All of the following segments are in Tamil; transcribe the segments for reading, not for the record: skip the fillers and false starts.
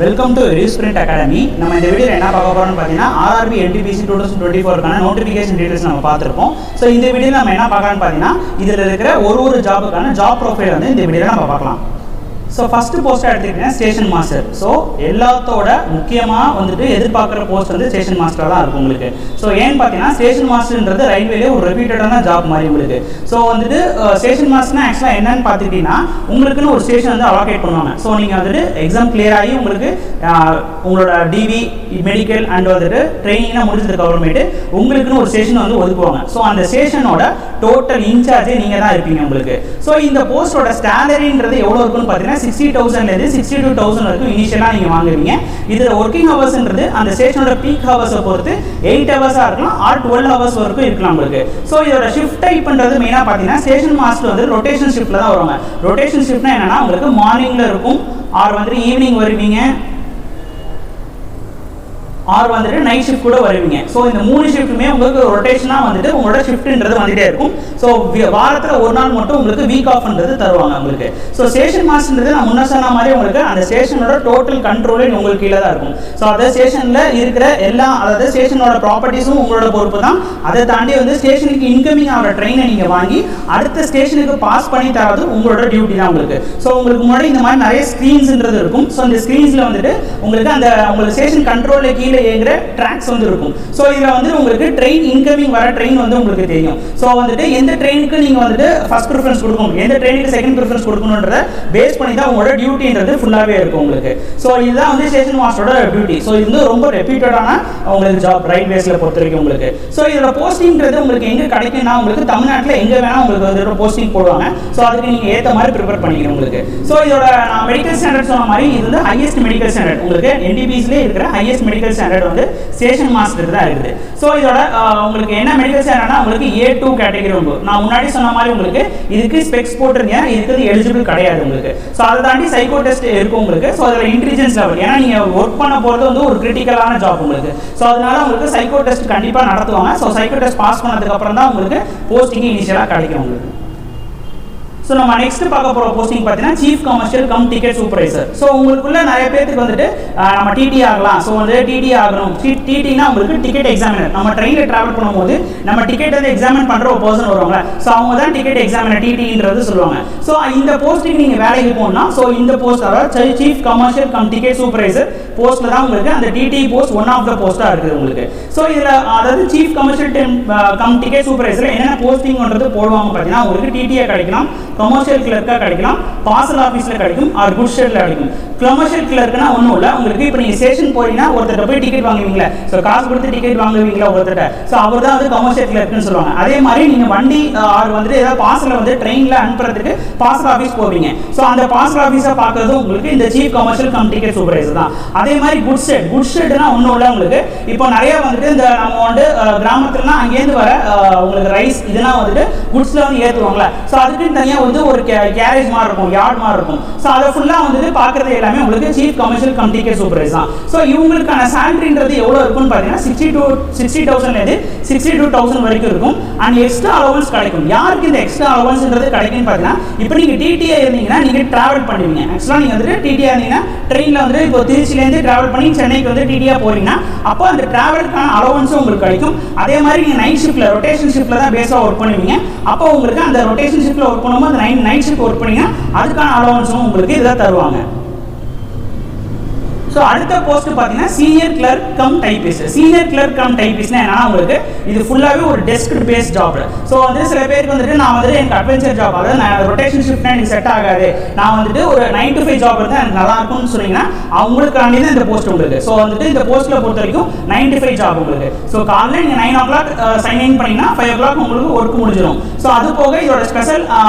Welcome to ரியூஸ்பிரிண்ட் academy. நம்ம இந்த வீடியோவில் என்ன பார்க்க போகிறோம்னு பார்த்தீங்கன்னா ஆர்ஆர்பி NTPC 2024 நோட்டிஃபிகேஷன் டீடைல்ஸ் நம்ம பார்த்துருப்போம். ஸோ இந்த வீடியோவில் நம்ம என்ன பார்க்கலாம்னு பார்த்தீங்கன்னா இதில் இருக்கிற ஒரு ஜாபுக்கான ஜாப் ப்ரொஃபைல் வந்து இந்த வீடியோவில் நம்ம பார்க்கலாம். ஸோ ஃபஸ்ட்டு போஸ்ட்டாக எடுத்துக்கிட்டீங்கன்னா ஸ்டேஷன் மாஸ்டர். ஸோ எல்லாத்தோட முக்கியமாக வந்துட்டு எதிர்பார்க்குற போஸ்ட் வந்து ஸ்டேஷன் மாஸ்டர் தான் இருக்கும் உங்களுக்கு. ஸோ ஏன்னு பார்த்தீங்கன்னா ஸ்டேஷன் மாஸ்டர்ன்றது ரயில்வேலே ஒரு ரெப்யூட்டடான ஜாப் மாதிரி உங்களுக்கு. ஸோ வந்துட்டு ஸ்டேஷன் மாஸ்டர்னா ஆக்சுவலாக என்னன்னு பார்த்துக்கிட்டிங்கன்னா உங்களுக்குன்னு ஒரு ஸ்டேஷன் வந்து அலோகேட் பண்ணுவாங்க. ஸோ நீங்கள் வந்துட்டு எக்ஸாம் கிளியர் ஆகி உங்களுக்கு உங்களோட டிவி மெடிக்கல் அண்ட் வந்துட்டு ட்ரைனிங்லாம் முடிச்சதுக்கு அப்புறமேட்டு உங்களுக்குன்னு ஒரு ஸ்டேஷன் வந்து ஒதுக்குவாங்க. ஸோ அந்த ஸ்டேஷனோட டோட்டல் இன்சார்ஜே நீங்கள் தான் இருப்பீங்க உங்களுக்கு. ஸோ இந்த போஸ்டோட சேலரின்றது எவ்வளோ இருக்குன்னு பார்த்தீங்கன்னா 60,000 62,000 வரைக்கும் இனிஷியலாக நீங்கள் வாங்குவீங்க. இதில் ஒர்க்கிங் ஹவர்ஸ்ன்றது அந்த ஸ்டேஷனோட பீக் ஹவர்ஸை பொறுத்து 8 ஹவர்ஸாக இருக்கலாம் ஆர் 12 ஹவர்ஸ் வரைக்கும் இருக்கலாம் உங்களுக்கு. ஸோ இதோட ஷிஃப்ட் டைப்ன்றது மெயினாக பார்த்தீங்கன்னா ஸ்டேஷன் மாஸ்டர் வந்து ரொட்டேஷன் ஷிஃப்ட்டில் தான் வருவாங்க. ரொட்டேஷன் ஷிஃப்ட்னா என்னன்னா உங்களுக்கு மார்னிங்கில் இருக்கும் ஆர் வந்துட்டு ஈவினிங் வருவீங்க ஆர் வந்துட்டு நைட் ஷிஃப்ட் கூட வருவீங்க. ஸோ இந்த 3 ஷிஃப்ட்டுமே உங்களுக்கு ரொட்டேஷனாக வந்துட்டு உங்களோட ஷிஃப்ட்ன்றது வந்துட்டே இருக்கும். ஸோ வாரத்தில் ஒரு நாள் மட்டும் உங்களுக்கு வீக் ஆஃப்ன்றது தருவாங்க உங்களுக்கு. ஸோ ஸ்டேஷன் மாஸ்டர்ன்றது நான் முன்ன சொன்ன மாதிரி உங்களுக்கு அந்த ஸ்டேஷனோட டோட்டல் கண்ட்ரோலே உங்களுக்கு கீழே தான் இருக்கும். ஸோ அந்த ஸ்டேஷனில் இருக்கிற எல்லா அதாவது ஸ்டேஷனோட ப்ராப்பர்ட்டிஸும் உங்களோட பொறுப்பு தான். அதை தாண்டி வந்து ஸ்டேஷனுக்கு இன்கமிங் ஆகிற ட்ரெயினை நீங்கள் வாங்கி அடுத்த ஸ்டேஷனுக்கு பாஸ் பண்ணி தரது உங்களோட டியூட்டி தான் உங்களுக்கு. ஸோ உங்களுக்கு முன்னாடி இந்த மாதிரி நிறைய ஸ்க்ரீன்ஸ்ன்றது இருக்கும். ஸோ இந்த ஸ்க்ரீன்ஸில் வந்துட்டு உங்களுக்கு அந்த உங்களுக்கு ஸ்டேஷன் கண்ட்ரோலில் கீழே ஏங்குற ட்ராக்ஸ் வந்து இருக்கும். ஸோ இதில் வந்து உங்களுக்கு ட்ரெயின் இன்கமிங் வர ட்ரெயின் வந்து உங்களுக்கு தெரியும். ஸோ வந்துட்டு எந்த ட்ரெயினுக்கு நீங்கள் வந்துட்டு ஃபர்ஸ்ட் ப்ரிஃபரன்ஸ் கொடுக்கணும், எந்த ட்ரெயினுக்கு செகண்ட் ப்ரிஃபரன்ஸ் கொடுக்கணுன்றத பேஸ் பண்ணி தான் உங்களோட டியூட்டின்றது ஃபுல்லாகவே இருக்கும் உங்களுக்கு. ஸோ இதுதான் வந்து ஸ்டேஷன் மாஸ்டரோட டியூட்டி. ஸோ இது வந்து ரொம்ப ரெப்யூட்டடான உங்களுக்கு ஜாப் ரயில்வேஸில் பொறுத்த வரைக்கும் உங்களுக்கு. ஸோ இதோட போஸ்டிங்கிறது உங்களுக்கு எங்கே கிடைக்கும்னா உங்களுக்கு தமிழ்நாட்டில் எங்கே வேணால் உங்களுக்கு வந்து போஸ்டிங் போடுவாங்க. ஸோ அதுக்கு நீங்கள் ஏற்ற மாதிரி ப்ரிப்பேர் பண்ணிக்கணும் உங்களுக்கு. ஸோ இதோட நான் மெடிக்கல் ஸ்டாண்டர்ட் சொன்ன மாதிரி இது வந்து ஹையஸ்ட் மெடிக்கல் ஸ்டாண்டர்ட் உங்களுக்கு NTPCலே இருக்கிற ஹையஸ்ட் மெடிக்கல் ஸ்டாண்டர்ட் வந்து ஸ்டேஷன் மாஸ்டர் தான் இருக்குது. ஸோ இதோட உங்களுக்கு என்ன மெடிக்கல் ஸ்டாண்டர்ட்னா உங்களுக்கு A2 கேட்டகரி உண்டு. நான் முன்னாடி சொன்ன மாதிரி உங்களுக்கு இதுக்கு ஸ்பெக்ஸ் போட்டிருந்தீங்க, இதுக்கு எலிஜிபிள் கிடையாது உங்களுக்கு. ஸோ அதை தாண்டி சைக்கோ டெஸ்ட் இருக்கும் உங்களுக்கு. ஸோ அதில் இன்டெலிஜென்ஸ் லெவல் ஏன்னா நீங்கள் ஒர்க் பண்ண போகிறது வந்து ஒரு கிரிட்டிக்கலான ஜாப் உங்களுக்கு. ஸோ அதனால உங்களுக்கு சைக்கோ டெஸ்ட் கண்டிப்பாக நடத்துவாங்க. ஸோ சைக்கோ டெஸ்ட் பாஸ் பண்ணதுக்கு அப்புறம் தான் உங்களுக்கு போஸ்டிங் இனிஷியலாக கிடைக்கும் உங்களுக்கு. ஸோ நம்ம நெக்ஸ்ட் பார்க்க போகிற போஸ்டிங் பார்த்தீங்கன்னா chief commercial cum ticket supervisor. So உங்களுக்குள்ள நிறைய பேருக்கு வந்துட்டு நம்ம டிடி ஆகலாம். ஸோ வந்து டிடி ஆகணும். டிடினா உங்களுக்கு டிக்கெட் எக்ஸாமினர். நம்ம ட்ரெயினில் ட்ராவல் பண்ணும்போது நம்ம டிக்கெட் வந்து எக்ஸாமின் பண்ணுற ஒரு பர்சன் வருவாங்க. ஸோ அவங்க தான் டிக்கெட் எக்ஸாமினர் டிடின்றது சொல்லுவாங்க. ஸோ இந்த போஸ்டிங் நீங்கள் வேலைக்கு போகணும்னா ஸோ இந்த போஸ்ட் அதாவது chief commercial cum ticket supervisor போஸ்ட்டில் தான் உங்களுக்கு அந்த TT post one of the போஸ்ட்டாக இருக்குது உங்களுக்கு. ஸோ இதில் அதாவது chief commercial cum ticket supervisor என்னென்ன போஸ்டிங்ன்றது போடுவாங்க பார்த்தீங்கன்னா உங்களுக்கு டிடியாக கிடைக்கலாம், கமர்ஷியல் கிளர்க்காக கிடைக்கலாம், பார்சல் ஆஃபீஸில் கிடைக்கும் ஆர் குட் ஷெட்டில் கிடைக்கும். கமர்ஷியல் கிளர்க்குனா ஒன்றும் இல்லை உங்களுக்கு. இப்போ நீங்கள் ஸ்டேஷன் போறீங்கன்னா ஒருத்தர் போய் டிக்கெட் வாங்குவீங்களா, ஸோ காசு கொடுத்து டிக்கெட் வாங்குவீங்களா ஒருத்தர், ஸோ அவர் தான் வந்து கமர்ஷியல் கிளர்க்குன்னு சொல்லுவாங்க. அதே மாதிரி நீங்கள் வண்டி ஆர் வந்துட்டு ஏதாவது பார்சலை வந்து ட்ரெயினில் அனுப்புறதுக்கு பார்சல் ஆஃபீஸ் போவீங்க. ஸோ அந்த பார்சல் ஆஃபீஸை பார்க்கறது உங்களுக்கு இந்த chief commercial cum ticket supervisor தான். அதே மாதிரி குட் ஷெட்னா ஒன்றும் இல்லை உங்களுக்கு. இப்போ நிறைய வந்துட்டு இந்த நம்ம வந்து கிராமத்துலலாம் அங்கேருந்து வர உங்களுக்கு ரைஸ் இதெல்லாம் வந்துட்டு குட்ஸில் வந்து ஏற்றுவாங்களே. ஸோ அதுக்குன்னு தனியாக வந்து ஒரு கேரேஜ் மாதிரி இருக்கும், யார்ட் மாதிரி இருக்கும். ஸோ அதை ஃபுல்லாக வந்துட்டு பார்க்குறது எல்லாமே உங்களுக்கு chief commercial cum ticket supervisor தான். ஸோ இவங்களுக்கான சேலரின்றது எவ்வளோ இருக்குன்னு பார்த்தீங்கன்னா 60,000 62,000 வரைக்கும் இருக்கும். அண்ட் எக்ஸ்ட்ரா அலவன்ஸ் கிடைக்கும். யாருக்கு இந்த எக்ஸ்ட்ரா அலவன்ஸ்ன்றது கிடைக்குன்னு பார்த்தீங்கன்னா இப்போ நீங்கள் டிடிஆ இருந்தீங்கன்னா நீங்கள் ட்ராவல் பண்ணுவீங்க. ஆக்சுவலாக நீங்கள் வந்துட்டு டிடிஆ இருந்தீங்கன்னா ட்ரெயினில் வந்துட்டு இப்போ திருச்சியிலேருந்து ட்ராவல் பண்ணி சென்னைக்கு வந்து டிடிஆ போறீங்கன்னா அப்போ அந்த ட்ராவலுக்கான அலவன்ஸும் உங்களுக்கு கிடைக்கும். அதே மாதிரி நீங்கள் நைட் ஷிஃப்ட்டில் ரொட்டேஷன் ஷிஃப்ட்டில் தான் பேஸாக ஒர்க் பண்ணுவீங்க. அப்போ உங்களுக்கு அந்த ரொட்டேஷன் ஷிஃப்ட்டில் ஒர்க் பண்ணும்போது அந்த நைட் ஷிஃப்ட் ஒர்க் பண்ணீங்கன்னா அதுக்கான அலவன்ஸும் உங்களுக்கு இதை தருவாங்க. ஸோ அடுத்த போஸ்ட் பார்த்தீங்கன்னா senior clerk cum typist. Senior clerk cum டைபிஸ்ட்னா என்னன்னா உங்களுக்கு இது ஃபுல்லாகவே ஒரு டெஸ்க் பேஸ்ட் ஜாப். ஸோ வந்து சில பேருக்கு வந்துட்டு நான் வந்துட்டு எனக்கு அட்வென்ச்சர் ஜாப் அதாவது நான் ரொட்டேஷன் ஷிஃப்ட்னா எனக்கு செட் ஆகாது, நான் வந்துட்டு ஒரு 9 to 5 ஜாப் இருந்தால் எனக்கு நல்லா இருக்கும்னு சொன்னீங்கன்னா அவங்களுக்காண்டி தான் இந்த போஸ்ட் உங்களுக்கு. ஸோ வந்துட்டு இந்த போஸ்ட்டில் பொறுத்த வரைக்கும் 9 to 5 ஜாப் உங்களுக்கு. ஸோ காலையில் நீங்கள் 9 o'clock சைன் இன் பண்ணிங்கன்னா 5 o'clock உங்களுக்கு ஒர்க் முடிஞ்சிடும். ஸோ அது போக இதோட ஸ்பெஷல்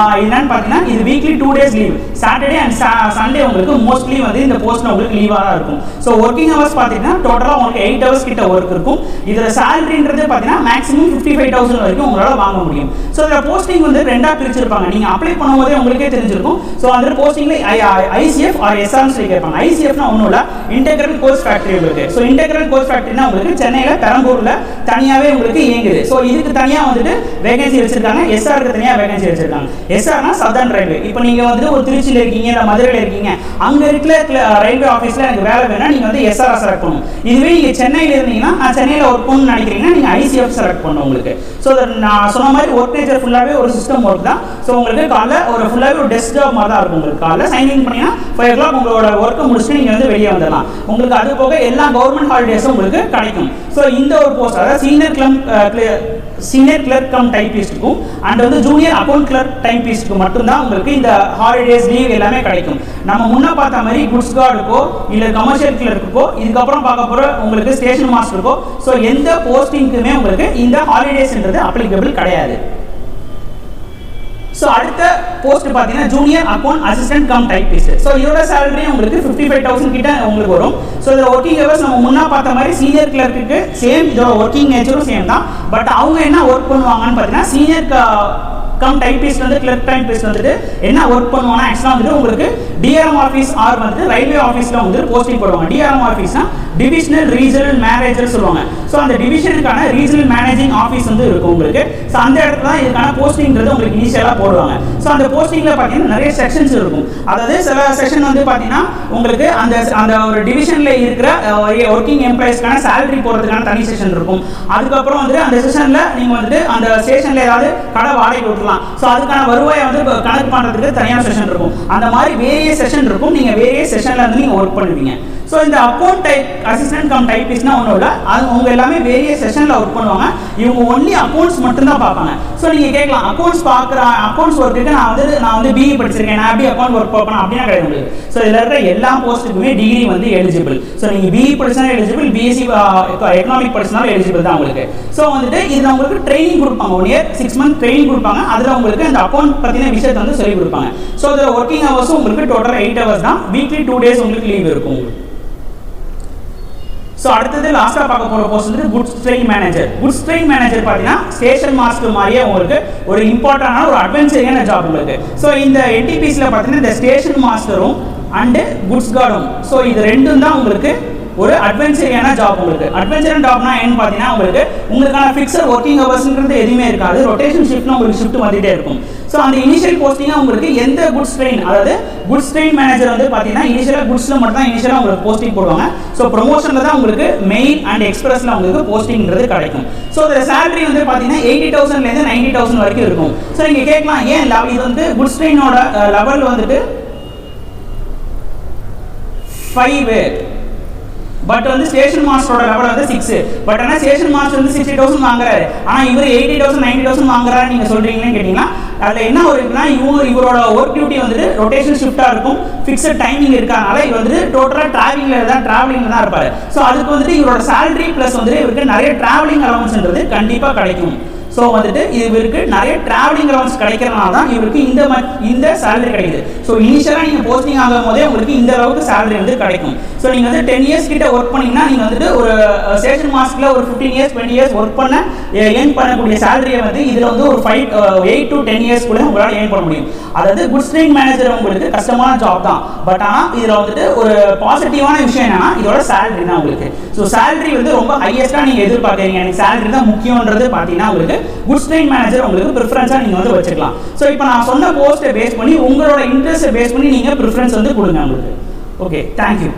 என்னன்னு பார்த்தீங்கன்னா இது weekly 2 days leave, Saturday and Sunday உங்களுக்கு மோஸ்ட்லி வந்து இந்த போஸ்ட்டில் உங்களுக்கு லீவாக தான் இருக்கும். ஸோ ஒர்க்கிங் ஹவர்ஸ் பார்த்தீங்கன்னா டோட்டலாக உங்களுக்கு 8 hours கிட்ட ஒர்க் இருக்கும். இதில் சேலரின்றது பார்த்தீங்கன்னா மேக்ஸிமம் 55,000 வரைக்கும் உங்களால் வாங்க முடியும். ஸோ இதில் போஸ்டிங் வந்து ரெண்டாக பிரிச்சிருப்பாங்க. நீங்கள் அப்ளை பண்ணும்போதே உங்களுக்கே தெரிஞ்சிருக்கும். ஸோ அந்த போஸ்டிங்கில் ICF ஆர் SRன்னு சொல்லி கேட்பாங்க. ICFனா ஒன்றும் இல்லை, இன்டெகிரல் கோச் ஃபேக்டரி உங்களுக்கு. ஸோ இன்டெகிரல் கோச் ஃபேக்டரினா உங்களுக்கு சென்னையில் பெரம்பூரில் தனியாகவே உங்களுக்கு இயங்குது. ஸோ இதுக்கு தனியாக வந்துட்டு வேகன்சி வச்சிருக்காங்க. SRக்கு தனியாக வேகன்சி வச்சிருக்காங்க. SRனா சதர்ன் ரயில்வே. இப்போ நீங்கள் வந்துட்டு ஒரு திருச்சியில் இருக்கீங்க இல்லை மதுரையில் இருக்கீங்க, அங்கே இருக்கிற ரயில்வே ஆஃபீஸில் எனக்கு வேலை வேணா நீங்க வந்து SRA செலக்ட் பண்ணணும். இதுவே நீங்க சென்னையில இருந்தீங்கன்னா நான் சென்னையில ஒர்க் பண்ணணும்னு நினைக்கிறீங்கன்னா நீங்க ICF செலக்ட் பண்ணணும் உங்களுக்கு. ஸோ நான் சொன்ன மாதிரி ஒர்க் நேச்சர் ஃபுல்லாவே ஒரு சிஸ்டம் ஒர்க் தான். ஸோ உங்களுக்கு காலைல ஒரு ஃபுல்லாவே ஒரு டெஸ்க் ஜாப் மாதிரி தான் இருக்கும். உங்களுக்கு காலைல சைன்இன் பண்ணீங்கன்னா 5 o'clock உங்களோட ஒர்க்கை முடிச்சுட்டு நீங்க வந்து வெளியே வந்துடலாம். உங்களுக்கு அது போக எல்லா கவர்மெண்ட் ஹாலிடேஸும் உங்களுக்கு கிடைக்கும். ஸோ இந்த ஒரு போஸ்ட் அதாவது சீனியர் கிளர்க் கம் டைப்பிஸ்ட்டுக்கும் அண்ட் வந்து ஜூனியர் அக்கௌண்ட் கிளர்க் டைப்பிஸ்ட்டுக்கு மட்டும்தான் உங்களுக்கு இந்த ஹாலிடேஸ் லீவ் எல்லாமே கிடைக்கும். நம்ம முன்ன பார்த்த மாதிரி குட்ஸ் கார்டுக்கோ இல்லை கமர்ஷியல் கிளர்க்குக்கோ இதுக்கப்புறம் பார்க்க போகிற உங்களுக்கு ஸ்டேஷன் மாஸ்டருக்கோ ஸோ எந்த போஸ்டிங்க்குமே உங்களுக்கு இந்த ஹாலிடேஸ்ன்றது அப்ளிகபிள் கிடையாது. ஸோ அடுத்த போஸ்ட் பார்த்தீங்கன்னா junior account assistant come typist. So இதோட சேலரி உங்களுக்கு 55,000 கிட்ட உங்களுக்கு வரும். ஸோ இதில் ஒர்க்கிங் ஹவர்ஸ் நம்ம முன்னா பார்த்த மாதிரி சீனியர் கிளர்க்கு சேம், இதோட ஒர்க்கிங் நேச்சரும் சேம் தான். பட் அவங்க என்ன ஒர்க் பண்ணுவாங்கன்னு பார்த்தீங்கன்னா சீனியர் கம் டைப்பிஸ்ட் வந்து கிளர்க் டைப்பிஸ்ட் வந்துட்டு என்ன ஒர்க் பண்ணுவாங்கன்னா ஆக்சுவலாக வந்துட்டு உங்களுக்கு டிஆர்எம் ஆஃபீஸ் ஆர் வந்து ரயில்வே ஆஃபீஸில் வந்து போஸ்டிங் போடுவாங்க. டிஆர்எம் ஆஃபீஸ்னா டிவிஷனல் ரீஜனல் மேனேஜர் சொல்லுவாங்க. ஸோ அந்த டிவிஷனுக்கான ரீஜனல் மேனேஜிங் ஆஃபீஸ் வந்து இருக்கும் உங்களுக்கு. ஸோ அந்த இடத்துல தான் இதுக்கான போஸ்டிங்கிறது உங்களுக்கு இனிஷியலாக போடுவாங்க. ஸோ அந்த போஸ்டிங்கில் பார்த்தீங்கன்னா நிறைய செக்ஷன்ஸ் இருக்கும். அதாவது சில செக்ஷன் வந்து பார்த்தீங்கன்னா உங்களுக்கு அந்த ஒரு டிவிஷனில் இருக்கிற ஒர்க்கிங் எம்ப்ளாயிஸ்க்கான சேலரி போடுறதுக்கான தனி செக்ஷன் இருக்கும். அதுக்கப்புறம் வந்து அந்த செக்ஷனில் நீங்கள் வந்துட்டு அந்த ஸ்டேஷனில் ஏதாவது கடை வாடகை விட்டுலாம். ஸோ அதுக்கான வருவாயை வந்து கணக்கு பண்ணுறதுக்கு தனியான செக்ஷன் இருக்கும். அந்த மாதிரி வேரிய செக்ஷன் இருக்கும். நீங்கள் வேரிய செக்ஷனில் வந்து நீங்கள் ஒர்க் பண்ணுவீங்க. ஸோ இந்த அக்கௌண்ட் அசிஸ்டன்ட் கம் டைப்பிஸ்ட்னா ஒன்றும் இல்லை, அது அவங்க எல்லாமே வேரிய செஷனில் ஒர்க் பண்ணுவாங்க. இவங்க ஒன்லி அக்கௌண்ட்ஸ் மட்டும்தான் பார்ப்பாங்க. ஸோ நீங்கள் கேட்கலாம் அக்கௌண்ட்ஸ் அக்கௌண்ட்ஸ் ஒர்க்குக்கு நான் வந்து BE படிச்சிருக்கேன், நான் எப்படி அக்கௌண்ட் ஒர்க் பார்ப்பேன் அப்படின்னா கிடையாது உங்களுக்கு. ஸோ இதில் இருக்கிற எல்லா போஸ்ட்டுக்குமே டிகிரி வந்து எலிஜிபிள். ஸோ நீங்கள் BE படிச்சாலும் எலிஜிபிள், BSc எக்கனாமிக் படிச்சாலும் எலிஜிபிள் தான் உங்களுக்கு. ஸோ வந்துட்டு இதில் உங்களுக்கு ட்ரைனிங் கொடுப்பாங்க. 1 year 6 month ட்ரைனிங் கொடுப்பாங்க. அதில் உங்களுக்கு அந்த அக்கௌண்ட் பற்றின விஷயத்தை வந்து சொல்லிக் கொடுப்பாங்க. ஸோ இதில் ஒர்க்கிங் ஹவர்ஸும் உங்களுக்கு டோட்டல் 8 hours தான். வீக்லி 2 days உங்களுக்கு லீவ் இருக்கும் உங்களுக்கு. ஸோ அடுத்தது லாஸ்ட்டாக பார்க்க போகிற போஸ்ட் வந்து goods train manager. Goods train manager பார்த்தீங்கன்னா ஸ்டேஷன் மாஸ்டர் மாதிரியே உங்களுக்கு ஒரு இம்பார்ட்டண்டான ஒரு அட்வென்ச்சரியான ஜாப் உங்களுக்கு. ஸோ இந்த NTPCயில் பார்த்தீங்கன்னா இந்த ஸ்டேஷன் மாஸ்டரும் அண்டு குட்ஸ் கார்டும் ஸோ இது ரெண்டும் தான் உங்களுக்கு ஒரு அட்வென்ச்சரியான ஜாப் உங்களுக்கு. அட்வென்ச்சரான ஜாப்னா என்னன்னு பார்த்தீங்கன்னா உங்களுக்கான ஃபிக்ஸட் ஒர்க்கிங் ஹவர்ஸ்ன்றது எதுவுமே இருக்காது. ரொட்டேஷன் ஷிஃப்ட்னா உங்களுக்கு ஷிஃப்ட் வந்துட்டே இருக்கும். ஸோ அந்த இனிஷியல் போஸ்டிங்காக உங்களுக்கு எந்த குட்ஸ் ட்ரெயின் அதாவது குட்ஸ் ட்ரெயின் மேனேஜர் வந்து பார்த்தீங்கன்னா இனிஷியலாக குட்ஸில் மட்டும் தான் இனிஷியலாக உங்களுக்கு போஸ்டிங் போடுவாங்க. ஸோ ப்ரொமோஷனில் தான் உங்களுக்கு மெயில் அண்ட் எக்ஸ்பிரஸில் உங்களுக்கு போஸ்டிங்கிறது கிடைக்கும். ஸோ இந்த சேலரி வந்து பார்த்தீங்கன்னா 80,000லேருந்து 90,000 வரைக்கும் இருக்கும். ஸோ நீங்கள் கேட்கலாம் ஏன் இது வந்து குட்ஸ் ட்ரெயினோட லெவல் வந்துட்டு 5, பட் வந்து ஸ்டேஷன் மாஸ்டரோட லெவல் வந்து 6. பட் ஆனால் ஸ்டேஷன் மாஸ்டர் வந்து 60,000 வாங்குறாரு, ஆனால் இவர் 80,000 90,000 வாங்குறாரு நீங்கள் சொல்றீங்கன்னு கேட்டீங்கன்னா அதில் என்ன இருக்குன்னா இவரோட ஒர்க் டியூட்டி வந்துட்டு ரொட்டேஷன் ஷிஃப்டாக இருக்கும். ஃபிக்ஸட் டைமிங் இருக்கனால இவர் வந்துட்டு டோட்டலாக டிராவலிங்கில் தான் இருப்பார். ஸோ அதுக்கு வந்துட்டு இவரோட சேலரி ப்ளஸ் வந்துட்டு இவருக்கு நிறைய டிராவலிங் அலவன்ஸ்ன்றது கண்டிப்பாக கிடைக்கும். ஸோ வந்துட்டு இவருக்கு நிறைய டிராவலிங் அலவன்ஸ் கிடைக்கிறனால தான் இவருக்கு இந்த சேலரி கிடைக்குது. ஸோ இனிஷியலாக நீங்கள் போஸ்டிங் ஆகும் போதே உங்களுக்கு இந்த அளவுக்கு சேலரி வந்து கிடைக்கும். ஸோ நீங்கள் வந்து 10 years கிட்ட ஒர்க் பண்ணிங்கன்னா நீங்கள் வந்துட்டு ஒரு ஸ்டேஷன் மாஸ்டரில் ஒரு 15 years 20 years ஒர்க் பண்ண ஏர்ன் பண்ணக்கூடிய சேலரியை வந்து இதில் வந்து ஒரு 8 to 10 years கூட உங்களால் ஏர்ன் பண்ண முடியும். அதாவது குட்ஸ் ட்ரெயின் மேனேஜர் உங்களுக்கு கஷ்டமான ஜாப் தான். பட் ஆனால் இதில் வந்துட்டு ஒரு பாசிட்டிவான விஷயம் என்னன்னா இதோட சேலரி தான் உங்களுக்கு. ஸோ சேலரி வந்து ரொம்ப ஹையஸ்ட்டாக நீங்கள் எதிர்பார்க்குறீங்க, எனக்கு சேலரி தான் முக்கியன்றது பார்த்தீங்கன்னா உங்களுக்கு குட்ஸ் ட்ரெயின் மேனேஜர் உங்களுக்கு ப்ரிஃபரன்ஸாக நீங்கள் வந்து வச்சுக்கலாம். ஸோ இப்போ நான் சொன்ன போஸ்ட்டை பேஸ் பண்ணி உங்களோட இன்ட்ரெஸ்ட்டை பேஸ் பண்ணி நீங்கள் ப்ரிஃபரன்ஸ் வந்து கொடுங்க உங்களுக்கு. Okay, thank you.